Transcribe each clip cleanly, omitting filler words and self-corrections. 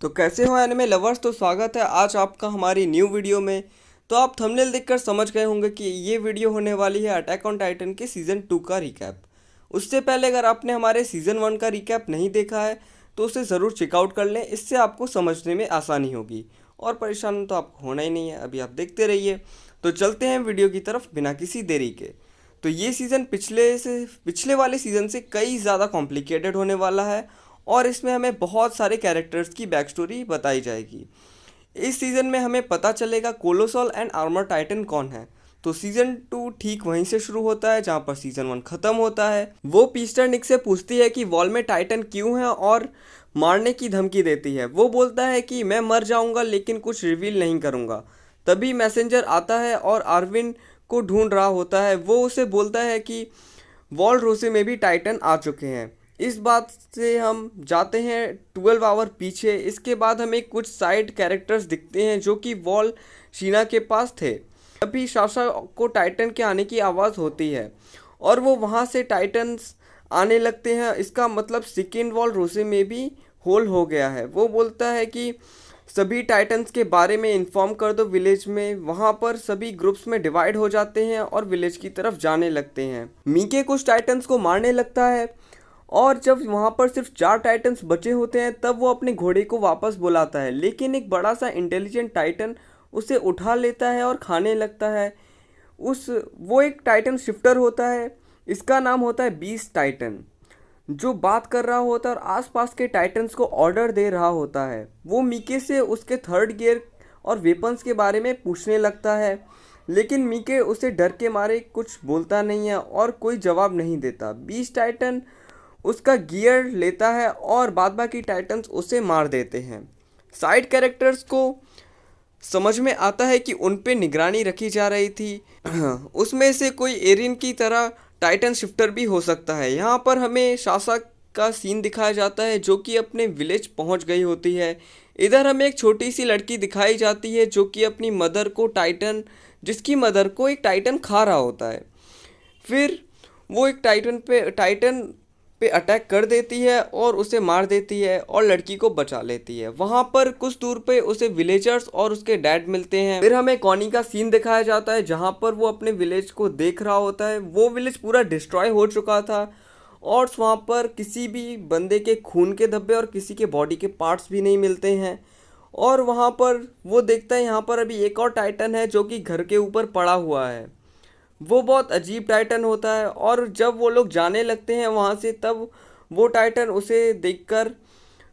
तो कैसे हो एनिमे लवर्स। तो स्वागत है आज आपका हमारी न्यू वीडियो में। तो आप थंबनेल देखकर समझ गए होंगे कि ये वीडियो होने वाली है अटैक ऑन टाइटन के सीज़न 2 का रिकैप। उससे पहले अगर आपने हमारे सीज़न 1 का रिकैप नहीं देखा है तो उसे ज़रूर चेकआउट कर लें, इससे आपको समझने में आसानी होगी और परेशान तो आपको होना ही नहीं है। अभी आप देखते रहिए। तो चलते हैं वीडियो की तरफ बिना किसी देरी के। तो ये सीज़न पिछले वाले सीज़न से कई ज़्यादा कॉम्प्लिकेटेड होने वाला है और इसमें हमें बहुत सारे कैरेक्टर्स की बैक स्टोरी बताई जाएगी। इस सीज़न में हमें पता चलेगा कोलोसॉल एंड आर्मर टाइटन कौन है। तो सीज़न 2 ठीक वहीं से शुरू होता है जहाँ पर सीज़न 1 ख़त्म होता है। वो पीस्टर निक से पूछती है कि वॉल में टाइटन क्यों है और मारने की धमकी देती है। वो बोलता है कि मैं मर जाऊंगा लेकिन कुछ रिवील नहीं करूंगा। तभी मैसेंजर आता है और आर्विन को ढूंढ रहा होता है। वो उसे बोलता है कि वॉल रोसे में भी टाइटन आ चुके हैं। इस बात से हम जाते हैं 12 आवर पीछे। इसके बाद हमें कुछ साइड कैरेक्टर्स दिखते हैं जो कि वॉल शीना के पास थे। तभी साशा को टाइटन के आने की आवाज़ होती है और वो वहाँ से टाइटन्स आने लगते हैं। इसका मतलब सेकेंड वॉल रोसे में भी होल हो गया है। वो बोलता है कि सभी टाइटन्स के बारे में इन्फॉर्म कर दो विलेज में। वहाँ पर सभी ग्रुप्स में डिवाइड हो जाते हैं और विलेज की तरफ जाने लगते हैं। मीके कुछ टाइटन्स को मारने लगता है और जब वहाँ पर सिर्फ 4 टाइटन्स बचे होते हैं तब वो अपने घोड़े को वापस बुलाता है, लेकिन एक बड़ा सा इंटेलिजेंट टाइटन उसे उठा लेता है और खाने लगता है। वो एक टाइटन शिफ्टर होता है। इसका नाम होता है बीस्ट टाइटन, जो बात कर रहा होता है और आसपास के टाइटन्स को ऑर्डर दे रहा होता है। वो मीके से उसके थर्ड गियर और वेपन्स के बारे में पूछने लगता है, लेकिन मीके उसे डर के मारे कुछ बोलता नहीं है और कोई जवाब नहीं देता। बीस्ट टाइटन उसका गियर लेता है और बाद बाकी टाइटन्स उसे मार देते हैं। साइड कैरेक्टर्स को समझ में आता है कि उन पे निगरानी रखी जा रही थी। उसमें से कोई एरिन की तरह टाइटन शिफ्टर भी हो सकता है। यहाँ पर हमें शासा का सीन दिखाया जाता है जो कि अपने विलेज पहुँच गई होती है। इधर हमें एक छोटी सी लड़की दिखाई जाती है जो कि अपनी मदर को जिसकी मदर को एक टाइटन खा रहा होता है। फिर वो एक टाइटन पे अटैक कर देती है और उसे मार देती है और लड़की को बचा लेती है। वहाँ पर कुछ दूर पे उसे विलेजर्स और उसके डैड मिलते हैं। फिर हमें कॉनी का सीन दिखाया जाता है जहाँ पर वो अपने विलेज को देख रहा होता है। वो विलेज पूरा डिस्ट्रॉय हो चुका था और वहाँ पर किसी भी बंदे के खून के धब्बे और किसी के बॉडी के पार्ट्स भी नहीं मिलते हैं। और वहाँ पर वो देखता है यहाँ पर अभी एक और टाइटन है जो कि घर के ऊपर पड़ा हुआ है। वो बहुत अजीब टाइटन होता है और जब वो लोग जाने लगते हैं वहाँ से तब वो टाइटन उसे देखकर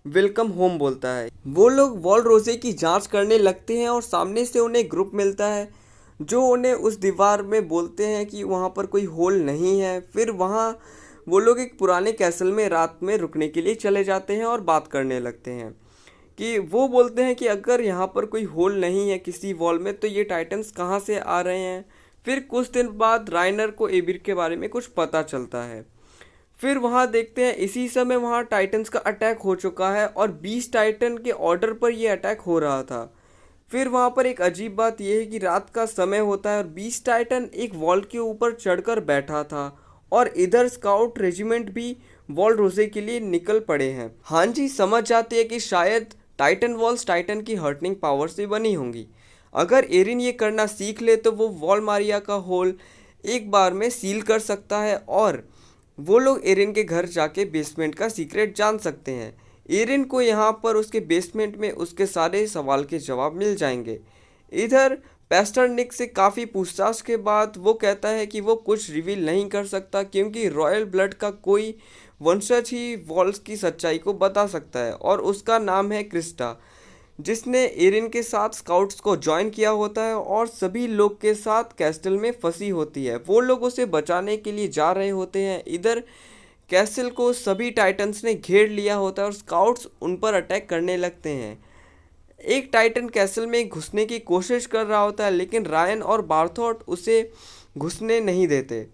वेलकम होम बोलता है। वो लोग वॉल रोजे की जांच करने लगते हैं और सामने से उन्हें ग्रुप मिलता है जो उन्हें उस दीवार में बोलते हैं कि वहाँ पर कोई होल नहीं है। फिर वहाँ वो लोग एक पुराने कैसल में रात में रुकने के लिए चले जाते हैं और बात करने लगते हैं कि वो बोलते हैं कि अगर यहाँ पर कोई होल नहीं है किसी वॉल में तो ये टाइटन्स कहाँ से आ रहे हैं। फिर कुछ दिन बाद राइनर को एबिर के बारे में कुछ पता चलता है। फिर वहाँ देखते हैं इसी समय वहाँ टाइटन्स का अटैक हो चुका है और 20 टाइटन के ऑर्डर पर यह अटैक हो रहा था। फिर वहाँ पर एक अजीब बात यह है कि रात का समय होता है और 20 टाइटन एक वॉल के ऊपर चढ़कर बैठा था और इधर स्काउट रेजिमेंट भी वॉल रोजे के लिए निकल पड़े हैं। हाँ जी, समझ जाते हैं कि शायद टाइटन वॉल्स टाइटन की हर्टनिंग पावर से बनी होंगी। अगर एरिन ये करना सीख ले तो वो वॉल मारिया का होल एक बार में सील कर सकता है और वो लोग एरिन के घर जाके बेसमेंट का सीक्रेट जान सकते हैं। एरिन को यहाँ पर उसके बेसमेंट में उसके सारे सवाल के जवाब मिल जाएंगे। इधर पेस्टर निक से काफ़ी पूछताछ के बाद वो कहता है कि वो कुछ रिवील नहीं कर सकता क्योंकि रॉयल ब्लड का कोई वंशज ही वॉल्स की सच्चाई को बता सकता है और उसका नाम है क्रिस्टा, जिसने एरिन के साथ स्काउट्स को ज्वाइन किया होता है और सभी लोग के साथ कैस्टल में फंसी होती है। वो लोग उसे बचाने के लिए जा रहे होते हैं। इधर कैसल को सभी टाइटन्स ने घेर लिया होता है और स्काउट्स उन पर अटैक करने लगते हैं। एक टाइटन कैसल में घुसने की कोशिश कर रहा होता है लेकिन रायन और बार्थोट उसे घुसने नहीं देते।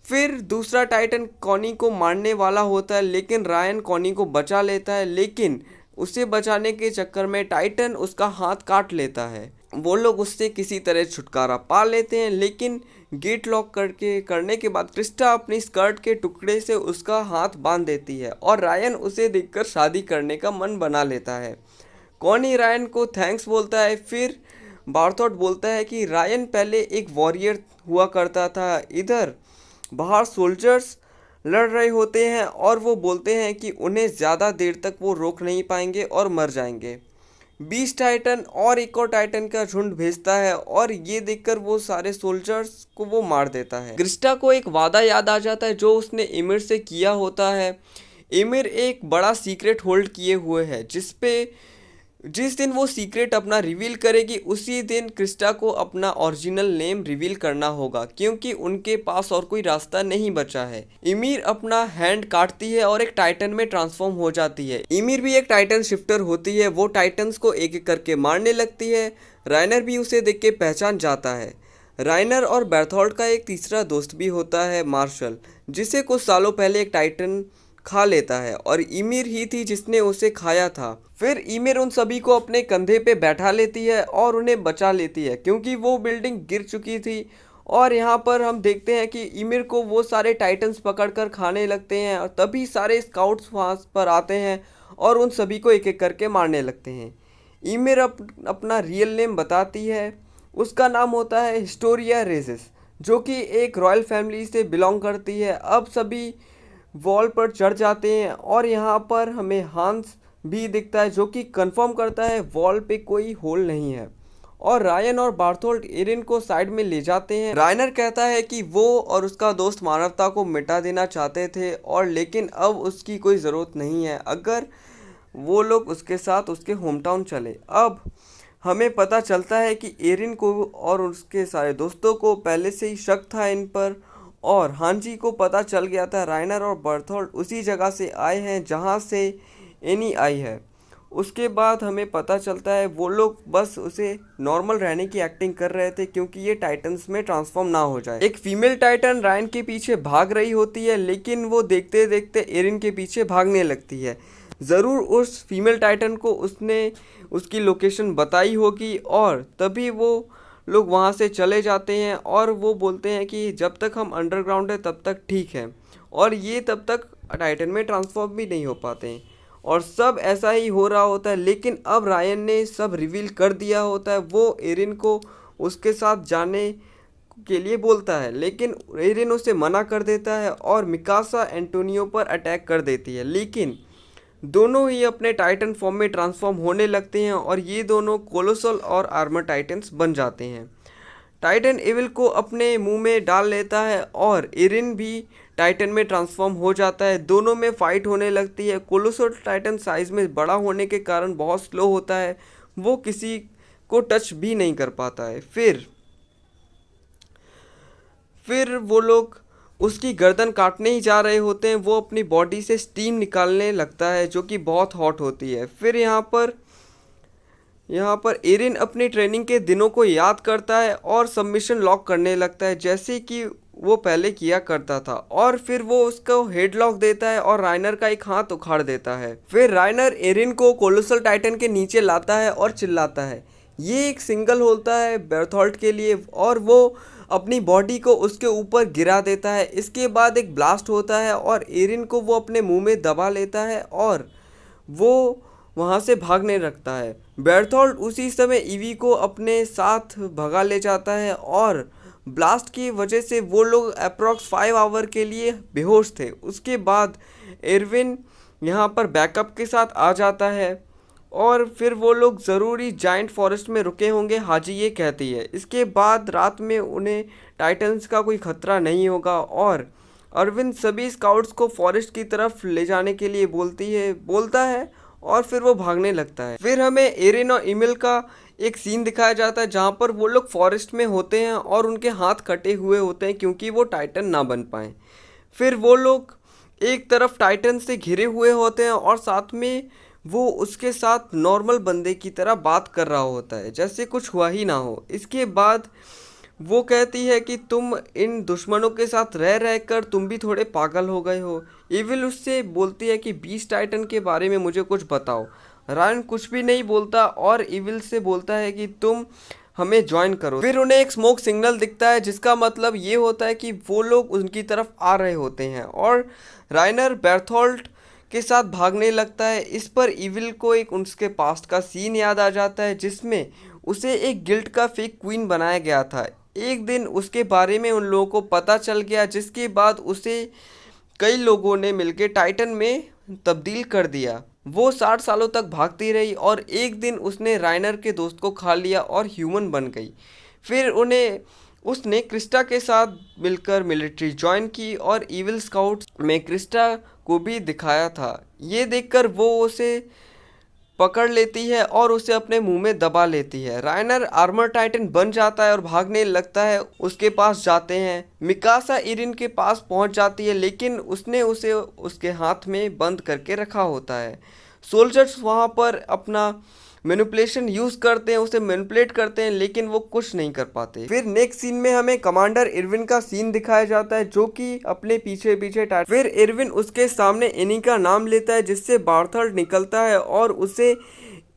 फिर दूसरा टाइटन कॉनी को मारने वाला होता है लेकिन रायन कॉनी को बचा लेता है, लेकिन उसे बचाने के चक्कर में टाइटन उसका हाथ काट लेता है। वो लोग उससे किसी तरह छुटकारा पा लेते हैं लेकिन गेट लॉक करने के बाद क्रिस्टा अपनी स्कर्ट के टुकड़े से उसका हाथ बांध देती है और रायन उसे देखकर शादी करने का मन बना लेता है। कॉनी रायन को थैंक्स बोलता है। फिर बार्थोट बोलता है कि रायन पहले एक वॉरियर हुआ करता था। इधर बाहर सोल्जर्स लड़ रहे होते हैं और वो बोलते हैं कि उन्हें ज़्यादा देर तक वो रोक नहीं पाएंगे और मर जाएंगे। बीस्ट टाइटन और एक और टाइटन का झुंड भेजता है और ये देखकर वो सारे सोल्जर्स को वो मार देता है। क्रिस्टा को एक वादा याद आ जाता है जो उसने ईमिर से किया होता है। ईमिर एक बड़ा सीक्रेट होल्ड किए हुए है जिस दिन वो सीक्रेट अपना रिवील करेगी उसी दिन क्रिस्टा को अपना ओरिजिनल नेम रिवील करना होगा, क्योंकि उनके पास और कोई रास्ता नहीं बचा है। ईमिर अपना हैंड काटती है और एक टाइटन में ट्रांसफॉर्म हो जाती है। ईमिर भी एक टाइटन शिफ्टर होती है। वो टाइटन्स को एक एक करके मारने लगती है। राइनर भी उसे देख के पहचान जाता है। राइनर और बेर्थोल्ट का एक तीसरा दोस्त भी होता है, मार्शल, जिसे कुछ सालों पहले एक टाइटन खा लेता है और ईमिर ही थी जिसने उसे खाया था। फिर ईमिर उन सभी को अपने कंधे पे बैठा लेती है और उन्हें बचा लेती है क्योंकि वो बिल्डिंग गिर चुकी थी। और यहाँ पर हम देखते हैं कि ईमिर को वो सारे टाइटन्स पकड़कर खाने लगते हैं और तभी सारे स्काउट्स वहाँ पर आते हैं और उन सभी को एक एक करके मारने लगते हैं। ईमिर अपना रियल नेम बताती है। उसका नाम होता है हिस्टोरिया रेजिस, जो कि एक रॉयल फैमिली से बिलोंग करती है। अब सभी वॉल पर चढ़ जाते हैं और यहाँ पर हमें हांस भी दिखता है जो कि कंफर्म करता है वॉल पे कोई होल नहीं है। और रायन और बार्थोल्ट एरिन को साइड में ले जाते हैं। रायनर कहता है कि वो और उसका दोस्त मानवता को मिटा देना चाहते थे और लेकिन अब उसकी कोई ज़रूरत नहीं है अगर वो लोग उसके साथ उसके होम टाउन चले। अब हमें पता चलता है कि एरिन को और उसके सारे दोस्तों को पहले से ही शक था इन पर और हांजी को पता चल गया था राइनर और बर्थोल्ट उसी जगह से आए हैं जहां से एनी आई है। उसके बाद हमें पता चलता है वो लोग बस उसे नॉर्मल रहने की एक्टिंग कर रहे थे क्योंकि ये टाइटन्स में ट्रांसफॉर्म ना हो जाए। एक फीमेल टाइटन रायन के पीछे भाग रही होती है लेकिन वो देखते देखते एरिन के पीछे भागने लगती है। ज़रूर उस फीमेल टाइटन को उसने उसकी लोकेशन बताई होगी और तभी वो लोग वहाँ से चले जाते हैं और वो बोलते हैं कि जब तक हम अंडरग्राउंड है तब तक ठीक है और ये तब तक टाइटन में ट्रांसफॉर्म भी नहीं हो पाते हैं और सब ऐसा ही हो रहा होता है। लेकिन अब रायन ने सब रिवील कर दिया होता है। वो एरिन को उसके साथ जाने के लिए बोलता है लेकिन एरिन उसे मना कर देता है और मिकासा एंटोनियो पर अटैक कर देती है। लेकिन दोनों ही अपने टाइटन फॉर्म में ट्रांसफॉर्म होने लगते हैं और ये दोनों कोलोसल और आर्मर टाइटन्स बन जाते हैं। टाइटन एविल को अपने मुंह में डाल लेता है और एरिन भी टाइटन में ट्रांसफॉर्म हो जाता है। दोनों में फाइट होने लगती है। कोलोसल टाइटन साइज़ में बड़ा होने के कारण बहुत स्लो होता है, वो किसी को टच भी नहीं कर पाता है। फिर वो लोग उसकी गर्दन काटने ही जा रहे होते हैं। वो अपनी बॉडी से स्टीम निकालने लगता है जो कि बहुत हॉट होती है। फिर यहाँ पर एरिन अपनी ट्रेनिंग के दिनों को याद करता है और सबमिशन लॉक करने लगता है जैसे कि वो पहले किया करता था और फिर वो उसको हेडलॉक देता है और राइनर का एक हाथ उखाड़ देता है। फिर राइनर एरिन को कोलोसल टाइटन के नीचे लाता है और चिल्लाता है। ये एक सिंगल होता है बेर्थोल्ट के लिए और वो अपनी बॉडी को उसके ऊपर गिरा देता है। इसके बाद एक ब्लास्ट होता है और एरिन को वो अपने मुंह में दबा लेता है और वो वहाँ से भागने लगता है। बेर्थोल्ट उसी समय ईवी को अपने साथ भगा ले जाता है और ब्लास्ट की वजह से वो लोग अप्रॉक्स 5 आवर के लिए बेहोश थे। उसके बाद एरविन यहाँ पर बैकअप के साथ आ जाता है और फिर वो लोग ज़रूरी जाइंट फॉरेस्ट में रुके होंगे, हाजी ये कहती है। इसके बाद रात में उन्हें टाइटन्स का कोई खतरा नहीं होगा और अरविंद सभी स्काउट्स को फॉरेस्ट की तरफ ले जाने के लिए बोलता है और फिर वो भागने लगता है। फिर हमें एरिन और इमिल का एक सीन दिखाया जाता है जहाँ पर वो लोग फॉरेस्ट में होते हैं और उनके हाथ कटे हुए होते हैं क्योंकि वो टाइटन ना बन पाए। फिर वो लोग एक तरफ टाइटन से घिरे हुए होते हैं और साथ में वो उसके साथ नॉर्मल बंदे की तरह बात कर रहा होता है जैसे कुछ हुआ ही ना हो। इसके बाद वो कहती है कि तुम इन दुश्मनों के साथ रह कर तुम भी थोड़े पागल हो गए हो। इविल उससे बोलती है कि बीस्ट टाइटन के बारे में मुझे कुछ बताओ। रायन कुछ भी नहीं बोलता और इविल से बोलता है कि तुम हमें ज्वाइन करो। फिर उन्हें एक स्मोक सिग्नल दिखता है जिसका मतलब ये होता है कि वो लोग उनकी तरफ आ रहे होते हैं और राइनर बेर्थोल्ट के साथ भागने लगता है। इस पर इविल को एक उसके पास्ट का सीन याद आ जाता है जिसमें उसे एक गिल्ड का फेक क्वीन बनाया गया था। एक दिन उसके बारे में उन लोगों को पता चल गया, जिसके बाद उसे कई लोगों ने मिलकर टाइटन में तब्दील कर दिया। वो 60 सालों तक भागती रही और एक दिन उसने राइनर के दोस्त को खा लिया और ह्यूमन बन गई। फिर उसने क्रिस्टा के साथ मिलकर मिलिट्री ज्वाइन की और इविल स्काउट्स में क्रिस्टा को भी दिखाया था। ये देखकर वो उसे पकड़ लेती है और उसे अपने मुंह में दबा लेती है। रायनर आर्मर टाइटन बन जाता है और भागने लगता है। उसके पास जाते हैं। मिकासा इरिन के पास पहुंच जाती है, लेकिन उसने उसे उसके हाथ में बंद करके रखा होता है। सोल्जर्स वहां पर अपना मैनिपुलेशन यूज करते हैं, उसे मैनिपुलेट करते हैं, लेकिन वो कुछ नहीं कर पाते। फिर नेक्स्ट सीन में हमें कमांडर इरविन का सीन दिखाया जाता है, जो कि अपने पीछे पीछे फिर इरविन उसके सामने एनी का नाम लेता है, जिससे बार्थल्ड निकलता है और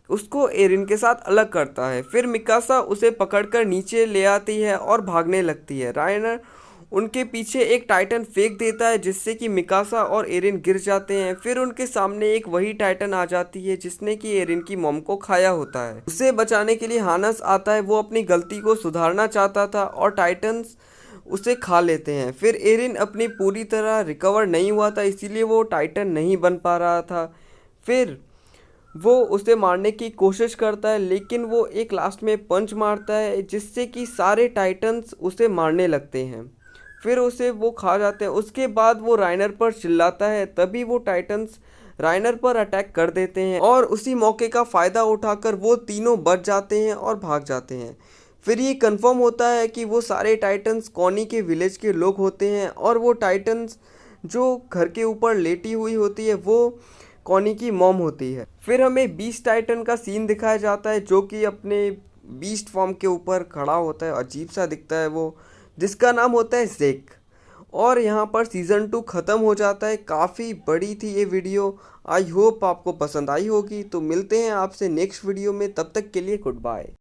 उसको एरिन के साथ अलग करता है। फिर मिकासा उसे पकड़कर नीचे ले आती है और भागने लगती है। रायनर उनके पीछे एक टाइटन फेंक देता है, जिससे कि मिकासा और एरिन गिर जाते हैं। फिर उनके सामने एक वही टाइटन आ जाती है जिसने कि एरिन की मॉम को खाया होता है। उसे बचाने के लिए हानस आता है। वो अपनी गलती को सुधारना चाहता था और टाइटन्स उसे खा लेते हैं। फिर एरिन अपनी पूरी तरह रिकवर नहीं हुआ था, इसीलिए वो टाइटन नहीं बन पा रहा था। फिर वो उसे मारने की कोशिश करता है, लेकिन वो एक लास्ट में पंच मारता है, जिससे कि सारे टाइटन्स उसे मारने लगते हैं। फिर उसे वो खा जाते हैं। उसके बाद वो राइनर पर चिल्लाता है, तभी वो टाइटन्स राइनर पर अटैक कर देते हैं और उसी मौके का फ़ायदा उठाकर वो तीनों बच जाते हैं और भाग जाते हैं। फिर ये कंफर्म होता है कि वो सारे टाइटन्स कॉनी के विलेज के लोग होते हैं और वो टाइटन्स जो घर के ऊपर लेटी हुई होती है वो कॉनी की मॉम होती है। फिर हमें बीस्ट टाइटन का सीन दिखाया जाता है, जो कि अपने बीस्ट फॉर्म के ऊपर खड़ा होता है। अजीब सा दिखता है वो, जिसका नाम होता है जेक। और यहाँ पर सीज़न 2 ख़त्म हो जाता है। काफ़ी बड़ी थी ये वीडियो। आई होप आपको पसंद आई होगी। तो मिलते हैं आपसे नेक्स्ट वीडियो में, तब तक के लिए गुड बाय।